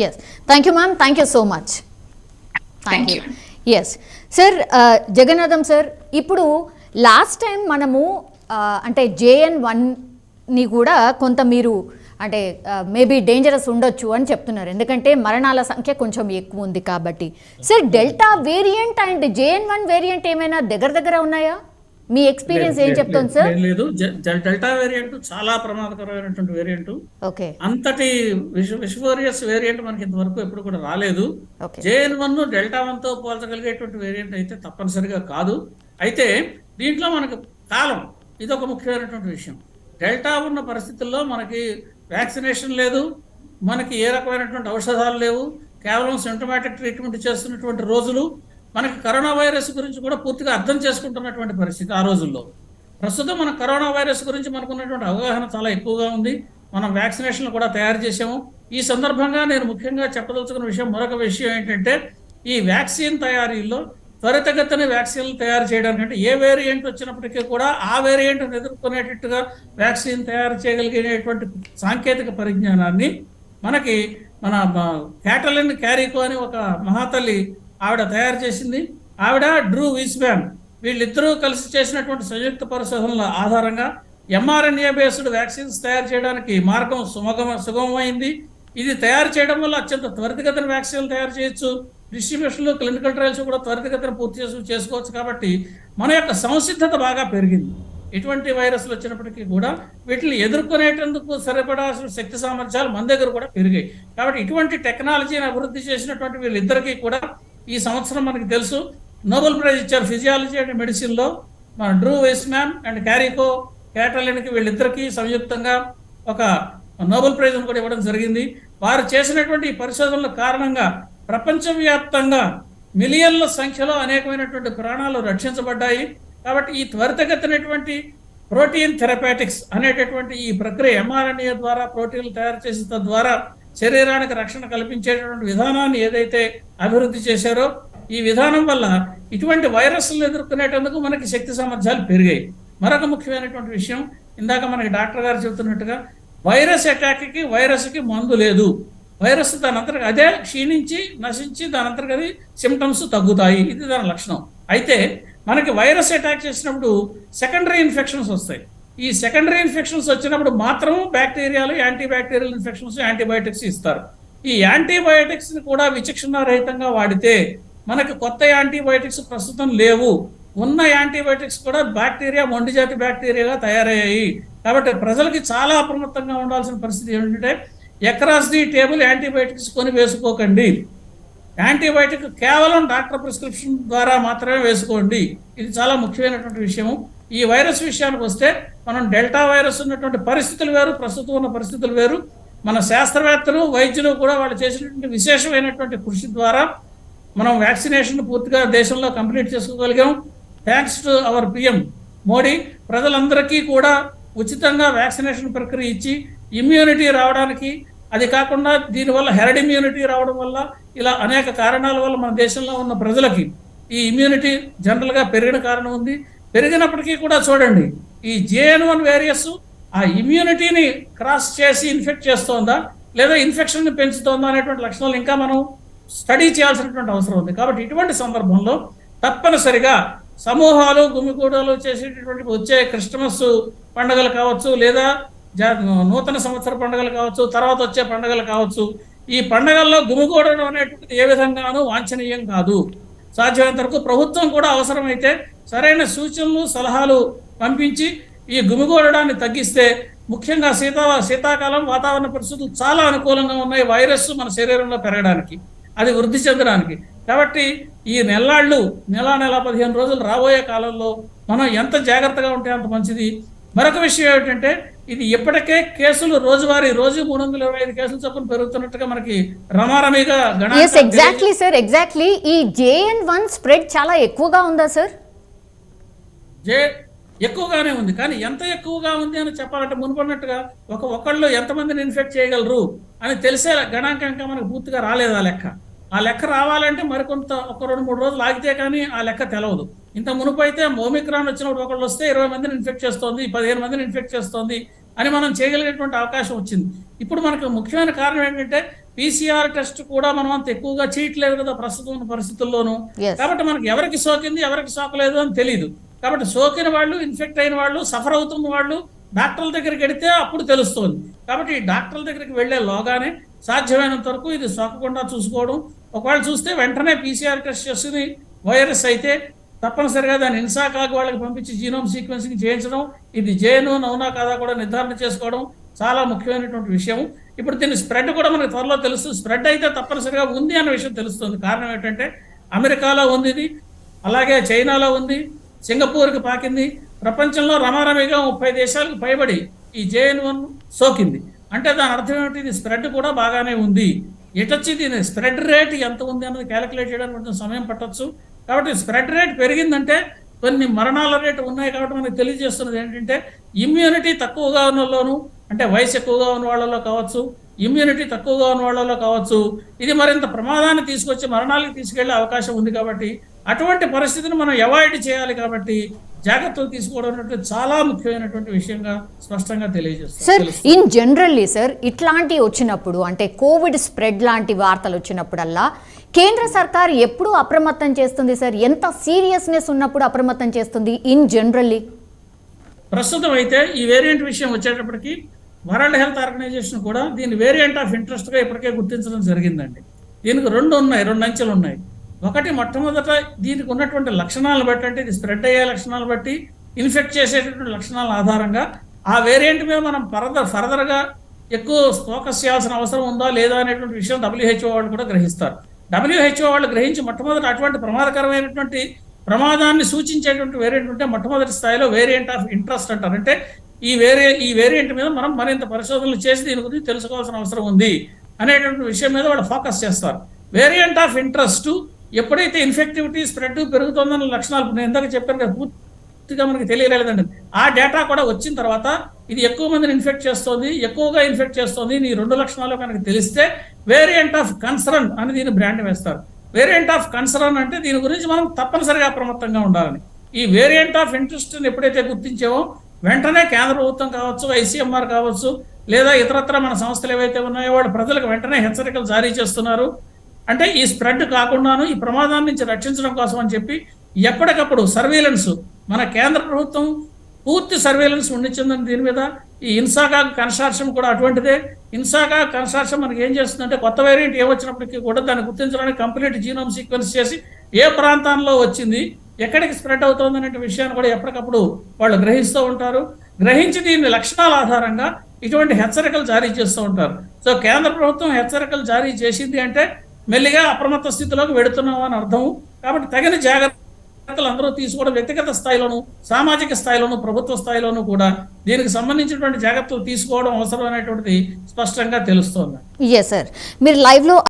Yes, thank you ma'am, thank you so much. Thank you. Yes sir, Jagannatham sir, ఇప్పుడు last time మనము అంటే JN1ని కూడా కొంత మీరు అంటే మేబీ డేంజరస్ ఉండొచ్చు అని చెప్తున్నారు, ఎందుకంటే మరణాల సంఖ్య కొంచెం ఎక్కువ ఉంది కాబట్టి. Sir, delta variant and JN1 variant ఏమైనా దగ్గర ఉన్నాయా? మీ ఎక్స్పీరియన్స్ ఏం చెప్తుంది సార్? లేదు, డెల్టా వేరియంట్ చాలా ప్రమాదకరమైనటువంటి వేరియంట్. ఓకే, అంతటి విషవోరియస్ వేరియంట్ మనకి ఇంతవరకు ఎప్పుడు కూడా రాలేదు. JN1 డెల్టా 1 తో పోల్చగలిగేటువంటి వేరియంట్ అయితే తప్పనిసరిగా కాదు. అయితే దీంట్లో మనకు కాలం ఇది ఒక ముఖ్యమైనటువంటి విషయం. డెల్టా ఉన్న పరిస్థితుల్లో మనకి వ్యాక్సినేషన్ లేదు, మనకి ఏ రకమైనటువంటి ఔషధాలు లేవు, కేవలం సింటమాటిక్ ట్రీట్మెంట్ చేస్తున్నటువంటి రోజులు, మనకి కరోనా వైరస్ గురించి కూడా పూర్తిగా అర్థం చేసుకుంటున్నటువంటి పరిస్థితి ఆ రోజుల్లో. ప్రస్తుతం మన కరోనా వైరస్ గురించి మనకున్నటువంటి అవగాహన చాలా ఎక్కువగా ఉంది. మనం వ్యాక్సినేషన్లు కూడా తయారు చేసాము. ఈ సందర్భంగా నేను ముఖ్యంగా చెప్పదలుచుకున్న విషయం, మరొక విషయం ఏంటంటే, ఈ వ్యాక్సిన్ తయారీలో త్వరితగతిన వ్యాక్సిన్లు తయారు చేయడానికంటే ఏ వేరియంట్ వచ్చినప్పటికీ కూడా ఆ వేరియంట్ను ఎదుర్కొనేటట్టుగా వ్యాక్సిన్ తయారు చేయగలిగేటువంటి సాంకేతిక పరిజ్ఞానాన్ని మన క్యాటలిన్ క్యారికో అని ఒక మహాతల్లి ఆవిడ తయారు చేసింది. ఆవిడ డ్రూ విస్బ్యాన్ వీళ్ళిద్దరూ కలిసి చేసినటువంటి సంయుక్త పరిశోధనల ఆధారంగా mRNA బేస్డ్ వ్యాక్సిన్స్ తయారు చేయడానికి మార్గం సుగమమైంది. ఇది తయారు చేయడం వల్ల అత్యంత త్వరితగతిన వ్యాక్సిన్లు తయారు చేయొచ్చు, డిస్ట్రిబ్యూషన్లో క్లినికల్ ట్రయల్స్ కూడా త్వరితగతిన పూర్తి చేసుకోవచ్చు. కాబట్టి మన యొక్క సంసిద్ధత బాగా పెరిగింది. ఎటువంటి వైరస్లు వచ్చినప్పటికీ కూడా వీటిని ఎదుర్కొనేటందుకు సరిపడాల్సిన శక్తి సామర్థ్యాలు మన దగ్గర కూడా పెరిగాయి. కాబట్టి ఇటువంటి టెక్నాలజీని అభివృద్ధి చేసినటువంటి వీళ్ళిద్దరికీ కూడా ఈ సంవత్సరం మనకి తెలుసు నోబెల్ ప్రైజ్ ఇచ్చారు ఫిజియాలజీ అండ్ మెడిసిన్లో. మన డ్రూ విస్బ్యాన్ అండ్ క్యాటలిన్కి వీళ్ళిద్దరికీ సంయుక్తంగా ఒక నోబెల్ ప్రైజ్ను కూడా ఇవ్వడం జరిగింది. వారు చేసినటువంటి ఈ పరిశోధనల కారణంగా ప్రపంచవ్యాప్తంగా మిలియన్ల సంఖ్యలో అనేకమైనటువంటి ప్రాణాలు రక్షించబడ్డాయి. కాబట్టి ఈ త్వరితగతినటువంటి ప్రోటీన్ థెరపాటిక్స్ అనేటటువంటి ఈ ప్రక్రియ mRNA ద్వారా ప్రోటీన్లు తయారు చేసి తద్వారా శరీరానికి రక్షణ కల్పించేటటువంటి విధానాన్ని ఏదైతే అభివృద్ధి చేశారో, ఈ విధానం వల్ల ఇటువంటి వైరస్లను ఎదుర్కొనేటందుకు మనకి శక్తి సామర్థ్యాలు పెరిగాయి. మరొక ముఖ్యమైనటువంటి విషయం, ఇందాక మనకి డాక్టర్ గారు చెబుతున్నట్టుగా వైరస్ అటాక్కి వైరస్కి మందు లేదు. వైరస్ దానంతరకు అదే క్షీణించి నశించి దానంతరకు అది సిమ్టమ్స్ తగ్గుతాయి, ఇది దాని లక్షణం. అయితే మనకి వైరస్ అటాక్ చేసినప్పుడు సెకండరీ ఇన్ఫెక్షన్స్ వస్తాయి. ఈ సెకండరీ ఇన్ఫెక్షన్స్ వచ్చినప్పుడు మాత్రము బ్యాక్టీరియాలు యాంటీబ్యాక్టీరియల్ ఇన్ఫెక్షన్స్ యాంటీబయాటిక్స్ ఇస్తారు. ఈ యాంటీబయాటిక్స్ని కూడా విచక్షణారహితంగా వాడితే మనకి కొత్త యాంటీబయాటిక్స్ ప్రస్తుతం లేవు. ఉన్న యాంటీబయాటిక్స్ కూడా బ్యాక్టీరియా మొండిజాతి బ్యాక్టీరియాగా తయారయ్యాయి. కాబట్టి ప్రజలకి చాలా అప్రమత్తంగా ఉండాల్సిన పరిస్థితి ఏంటంటే, అక్రాస్ ది టేబుల్ యాంటీబయాటిక్స్ కొని వేసుకోకండి. యాంటీబయాటిక్ కేవలం డాక్టర్ ప్రిస్క్రిప్షన్ ద్వారా మాత్రమే వేసుకోండి. ఇది చాలా ముఖ్యమైనటువంటి విషయము. ఈ వైరస్ విషయానికి వస్తే, మనం డెల్టా వైరస్ ఉన్నటువంటి పరిస్థితులు వేరు, ప్రస్తుతం ఉన్న పరిస్థితులు వేరు. మన శాస్త్రవేత్తలు వైద్యులు కూడా వాళ్ళు చేసినటువంటి విశేషమైనటువంటి కృషి ద్వారా మనం వ్యాక్సినేషన్ పూర్తిగా దేశంలో కంప్లీట్ చేసుకోగలిగాం. Thanks to our PM Modi ప్రజలందరికీ కూడా ఉచితంగా వ్యాక్సినేషన్ ప్రక్రియ ఇచ్చి ఇమ్యూనిటీ రావడానికి, అది కాకుండా దీనివల్ల హెర్డ్ ఇమ్యూనిటీ రావడం వల్ల, ఇలా అనేక కారణాల వల్ల మన దేశంలో ఉన్న ప్రజలకి ఈ ఇమ్యూనిటీ జనరల్గా పెరిగిన కారణం ఉంది. పెరిగినప్పటికీ కూడా చూడండి, ఈ JN1 వేరియస్ ఆ ఇమ్యూనిటీని క్రాస్ చేసి ఇన్ఫెక్ట్ చేస్తోందా లేదా ఇన్ఫెక్షన్ని పెంచుతోందా అనేటువంటి లక్షణాలు ఇంకా మనం స్టడీ చేయాల్సినటువంటి అవసరం ఉంది. కాబట్టి ఇటువంటి సందర్భంలో తప్పనిసరిగా సమూహాలు గుమిగూడాలు చేసేటటువంటి వచ్చే క్రిస్టమస్ పండుగలు కావచ్చు, లేదా నూతన సంవత్సర పండుగలు కావచ్చు, తర్వాత వచ్చే పండుగలు కావచ్చు, ఈ పండుగల్లో గుమిగూడడం అనేటువంటిది ఏ విధంగానూ వాంఛనీయం కాదు. సాధ్యమైనంత వరకు ప్రభుత్వం కూడా అవసరమైతే సరైన సూచనలు సలహాలు పంపించి ఈ గుమిగూడడాన్ని తగ్గిస్తే, ముఖ్యంగా శీతాకాలం వాతావరణ పరిస్థితులు చాలా అనుకూలంగా ఉన్నాయి వైరస్ మన శరీరంలో పెరగడానికి, అది వృద్ధి చెందడానికి. కాబట్టి ఈ నెల 15 రోజులు రాబోయే కాలంలో మనం ఎంత జాగ్రత్తగా ఉంటే అంత మంచిది. మరొక విషయం ఏమిటంటే, ఇది ఇప్పటికే కేసులు రోజు 325 కేసులు చొప్పున పెరుగుతున్నట్టుగా మనకి రమారమిగా ఎగ్జాక్ట్లీ సార్, ఎగ్జాక్ట్లీ. ఈ JN1 స్ప్రెడ్ చాలా ఎక్కువగా ఉందా సార్? ఎక్కువగానే ఉంది, కానీ ఎంత ఎక్కువగా ఉంది అని చెప్పాలంటే మునుపడినట్టుగా ఒకళ్ళు ఎంతమందిని ఇన్ఫెక్ట్ చేయగలరు అని తెలిసే గణాంకం ఇంకా మనకు పూర్తిగా రాలేదు. ఆ లెక్క రావాలంటే మరికొంత 1-2-3 రోజులు ఆగితే కానీ ఆ లెక్క తెలవదు. ఇంత మునుపు అయితే ఓమిక్రాన్ వచ్చినప్పుడు ఒకళ్ళు వస్తే 20 మందిని ఇన్ఫెక్ట్ చేస్తోంది, 15 మందిని ఇన్ఫెక్ట్ చేస్తోంది అని మనం చేయగలిగేటువంటి అవకాశం వచ్చింది. ఇప్పుడు మనకు ముఖ్యమైన కారణం ఏంటంటే, PCR టెస్ట్ కూడా మనం అంత ఎక్కువగా చేయట్లేదు కదా ప్రస్తుతం ఉన్న పరిస్థితుల్లోనూ. కాబట్టి మనకి ఎవరికి సోకింది ఎవరికి సోకలేదు అని తెలియదు. కాబట్టి సోకిన వాళ్ళు, ఇన్ఫెక్ట్ అయిన వాళ్ళు, సఫర్ అవుతున్న వాళ్ళు డాక్టర్ల దగ్గరికి వెడితే అప్పుడు తెలుస్తుంది. కాబట్టి ఈ డాక్టర్ల దగ్గరికి వెళ్లే లోగానే సాధ్యమైనంత వరకు ఇది సోకకుండా చూసుకోవడం, ఒకవేళ చూస్తే వెంటనే PCR టెస్ట్ చేసుకుని వైరస్ అయితే తప్పనిసరిగా దాన్ని ఇన్సాకాగ్ వాళ్ళకి పంపించి జీనోమ్ సీక్వెన్సింగ్ చేయించడం, ఇది JN1 అవునా కాదా కూడా నిర్ధారణ చేసుకోవడం చాలా ముఖ్యమైనటువంటి విషయం. ఇప్పుడు దీని స్ప్రెడ్ కూడా మనకు త్వరలో తెలుస్తుంది. స్ప్రెడ్ అయితే తప్పనిసరిగా ఉంది అన్న విషయం తెలుస్తుంది. కారణం ఏంటంటే అమెరికాలో ఉంది ఇది, అలాగే చైనాలో ఉంది, సింగపూర్కి పాకింది, ప్రపంచంలో రమారమిగా 30 దేశాలకు పైబడి ఈ JN1 సోకింది. అంటే దాని అర్థం ఏమిటి? ఇది స్ప్రెడ్ కూడా బాగానే ఉంది. ఎటొచ్చి దీని స్ప్రెడ్ రేట్ ఎంత ఉంది అన్నది క్యాలిక్యులేట్ చేయడానికి కొంచెం సమయం పట్టొచ్చు. కాబట్టి స్ప్రెడ్ రేట్ పెరిగిందంటే కొన్ని మరణాల రేటు ఉన్నాయి. కాబట్టి మనకు తెలియజేస్తున్నది ఏంటంటే ఇమ్యూనిటీ తక్కువగా ఉన్న వాళ్ళలోను, అంటే వయసు ఎక్కువగా ఉన్న వాళ్ళలో కావచ్చు, ఇమ్యూనిటీ తక్కువగా ఉన్న వాళ్ళలో కావచ్చు, ఇది మరింత ప్రమాదాన్ని తీసుకొచ్చి మరణాలకు తీసుకెళ్లే అవకాశం ఉంది. కాబట్టి అటువంటి పరిస్థితిని మనం అవాయిడ్ చేయాలి. కాబట్టి జాగ్రత్తలు తీసుకోవడం అనేది చాలా ముఖ్యమైనటువంటి విషయంగా స్పష్టంగా తెలియజేస్తుంది. సార్, ఇన్ జనరల్లీ సార్ ఇట్లాంటివి వచ్చినప్పుడు, అంటే కోవిడ్ స్ప్రెడ్ లాంటి వార్తలు వచ్చినప్పుడల్లా కేంద్ర సర్కార్ ఎప్పుడు అప్రమత్తం చేస్తుంది సార్? ఎంత సీరియస్నెస్ ఉన్నప్పుడు అప్రమత్తం చేస్తుంది ఇన్ జనరల్లీ? ప్రస్తుతం అయితే ఈ వేరియంట్ విషయం వచ్చేటప్పటికి వరల్డ్ హెల్త్ ఆర్గనైజేషన్ కూడా దీన్ని వేరియంట్ ఆఫ్ ఇంట్రెస్ట్గా ఇప్పటికే గుర్తించడం జరిగిందండి. దీనికి రెండు అంచెలు ఉన్నాయి. ఒకటి, మొట్టమొదట దీనికి ఉన్నటువంటి లక్షణాలను బట్టి, అంటే ఇది స్ప్రెడ్ అయ్యే లక్షణాలు బట్టి, ఇన్ఫెక్ట్ చేసేటటువంటి లక్షణాల ఆధారంగా ఆ వేరియంట్ మీద మనం ఫర్దర్గా ఎక్కువ ఫోకస్ చేయాల్సిన అవసరం ఉందా లేదా అనేటువంటి విషయం WHO వాళ్ళు కూడా గ్రహిస్తారు. WHO వాళ్ళు గ్రహించి మొట్టమొదటి అటువంటి ప్రమాదకరమైనటువంటి ప్రమాదాన్ని సూచించేటువంటి వేరియంట్ ఉంటే మొట్టమొదటి స్థాయిలో వేరియంట్ ఆఫ్ ఇంట్రెస్ట్ అంటారు. అంటే ఈ వేరియంట్ మీద మనం మరింత పరిశోధనలు చేసి దీని గురించి తెలుసుకోవాల్సిన అవసరం ఉంది అనేటువంటి విషయం మీద వాళ్ళు ఫోకస్ చేస్తారు. వేరియంట్ ఆఫ్ ఇంట్రెస్ట్ ఎప్పుడైతే ఇన్ఫెక్టివిటీ స్ప్రెడ్ పెరుగుతుందన్న లక్షణాలు నేను ఇందాక చెప్పాను కదా, పూర్తిగా మనకి తెలియలేదండి. ఆ డేటా కూడా వచ్చిన తర్వాత ఇది ఎక్కువ మందిని ఎక్కువగా ఇన్ఫెక్ట్ చేస్తుంది, ఈ రెండు లక్షణాలు కనుక తెలిస్తే వేరియంట్ ఆఫ్ కన్సర్న్ అని దీన్ని బ్రాండ్ వేస్తారు. వేరియంట్ ఆఫ్ కన్సర్న్ అంటే దీని గురించి మనం తప్పనిసరిగా అప్రమత్తంగా ఉండాలని. ఈ వేరియంట్ ఆఫ్ ఇంట్రెస్ట్ని ఎప్పుడైతే గుర్తించామో వెంటనే కేంద్ర ప్రభుత్వం కావచ్చు, ICMR కావచ్చు, లేదా ఇతరత్ర మన సంస్థలు ఏవైతే ఉన్నాయో వాళ్ళు ప్రజలకు వెంటనే హెచ్చరికలు జారీ చేస్తున్నారు. అంటే ఈ స్ప్రెడ్ కాకుండాను ఈ ప్రమాదాన్ని నుంచి రక్షించడం కోసం అని చెప్పి ఎప్పటికప్పుడు సర్వేలెన్స్, మన కేంద్ర ప్రభుత్వం పూర్తి సర్వేలెన్స్ ఉండించిందని దీని మీద. ఈ ఇన్సాకాగ్ కన్సార్షియం కూడా అటువంటిదే. ఇన్సాకాగ్ కన్సార్షియం మనకి ఏం చేస్తుందంటే కొత్త వేరియంట్ ఏమొచ్చినప్పటికీ కూడా దాన్ని గుర్తించడానికి కంప్లీట్ జీనోమ్ సీక్వెన్స్ చేసి ఏ ప్రాంతాల్లో వచ్చింది, ఎక్కడికి స్ప్రెడ్ అవుతుంది అనే విషయాన్ని కూడా ఎప్పటికప్పుడు వాళ్ళు గ్రహిస్తూ ఉంటారు. గ్రహించి దీని లక్షణాల ఆధారంగా ఇటువంటి హెచ్చరికలు జారీ చేస్తూ ఉంటారు. సో కేంద్ర ప్రభుత్వం హెచ్చరికలు జారీ చేసింది అంటే మెల్లిగా అప్రమత్త స్థితిలోకి వెడుతున్నాం అని అర్థం. కాబట్టి తగిన జాగ్రత్తలు అందరూ తీసుకోవడం, వ్యక్తిగత స్థాయిలోను, సామాజిక స్థాయిలోను, ప్రభుత్వ స్థాయిలోనూ కూడా దీనికి సంబంధించినటువంటి జాగ్రత్తలు తీసుకోవడం అవసరం అనేటువంటిది స్పష్టంగా తెలుస్తోంది. ఎస్ సార్, మీరు లైవ్లో